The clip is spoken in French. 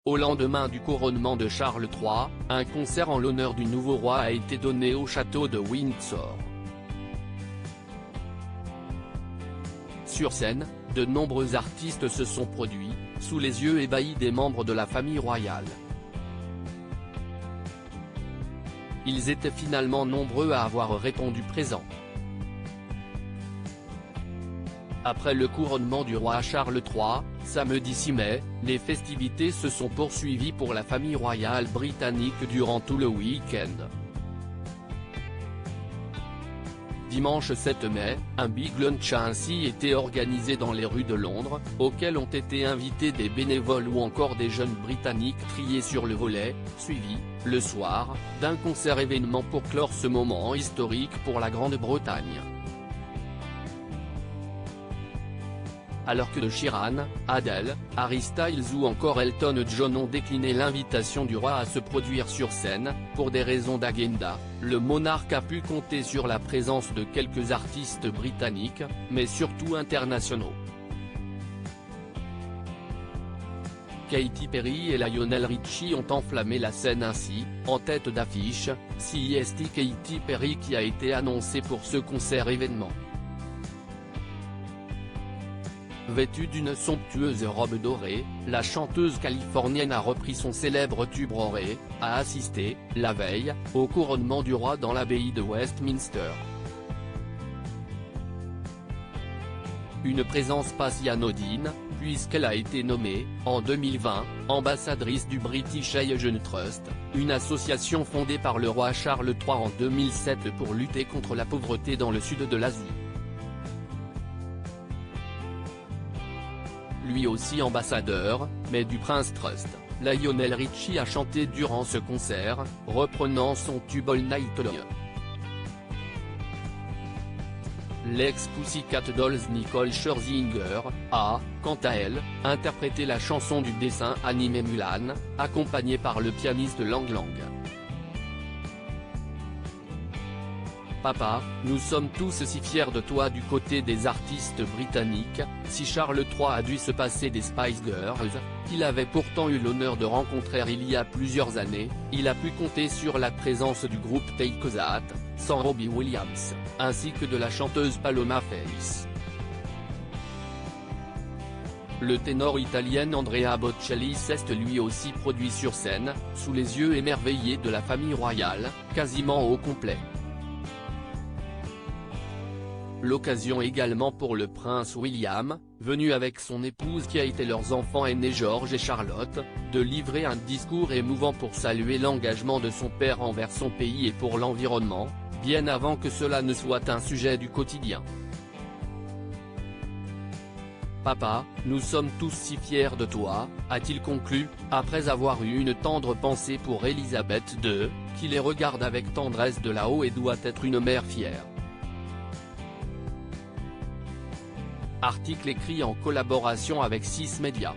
Au lendemain du couronnement de Charles III, un concert en l'honneur du nouveau roi a été donné au château de Windsor. Sur scène, de nombreux artistes se sont produits, sous les yeux ébahis des membres de la famille royale. Ils étaient finalement nombreux à avoir répondu présent. Après le couronnement du roi Charles III, samedi 6 mai, les festivités se sont poursuivies pour la famille royale britannique durant tout le week-end. Dimanche 7 mai, un big lunch a ainsi été organisé dans les rues de Londres, auquel ont été invités des bénévoles ou encore des jeunes britanniques triés sur le volet, suivi, le soir, d'un concert événement pour clore ce moment historique pour la Grande-Bretagne. Alors que Ed Sheeran, Adele, Harry Styles ou encore Elton John ont décliné l'invitation du roi à se produire sur scène, pour des raisons d'agenda, le monarque a pu compter sur la présence de quelques artistes britanniques, mais surtout internationaux. Katy Perry et Lionel Richie ont enflammé la scène ainsi, en tête d'affiche, CST Katy Perry qui a été annoncée pour ce concert événement. Vêtue d'une somptueuse robe dorée, la chanteuse californienne a repris son célèbre tube Rory, a assisté, la veille, au couronnement du roi dans l'abbaye de Westminster. Une présence pas si anodine, puisqu'elle a été nommée, en 2020, ambassadrice du British Asian Trust, une association fondée par le roi Charles III en 2007 pour lutter contre la pauvreté dans le sud de l'Asie. Lui aussi ambassadeur, mais du Prince Trust, Lionel Richie a chanté durant ce concert, reprenant son tube All Night Long. L'ex-Pussycat Dolls Nicole Scherzinger, a, quant à elle, interprété la chanson du dessin animé Mulan, accompagnée par le pianiste Lang Lang. Papa, nous sommes tous si fiers de toi. Du côté des artistes britanniques, si Charles III a dû se passer des Spice Girls, qu'il avait pourtant eu l'honneur de rencontrer il y a plusieurs années, il a pu compter sur la présence du groupe Take That, sans Robbie Williams, ainsi que de la chanteuse Paloma Faith. Le ténor italien Andrea Bocelli s'est lui aussi produit sur scène, sous les yeux émerveillés de la famille royale, quasiment au complet. L'occasion également pour le prince William, venu avec son épouse qui a été leurs enfants aînés George et Charlotte, de livrer un discours émouvant pour saluer l'engagement de son père envers son pays et pour l'environnement, bien avant que cela ne soit un sujet du quotidien. Papa, nous sommes tous si fiers de toi, a-t-il conclu, après avoir eu une tendre pensée pour Elisabeth II, qui les regarde avec tendresse de là-haut et doit être une mère fière. Article écrit en collaboration avec 6 Médias.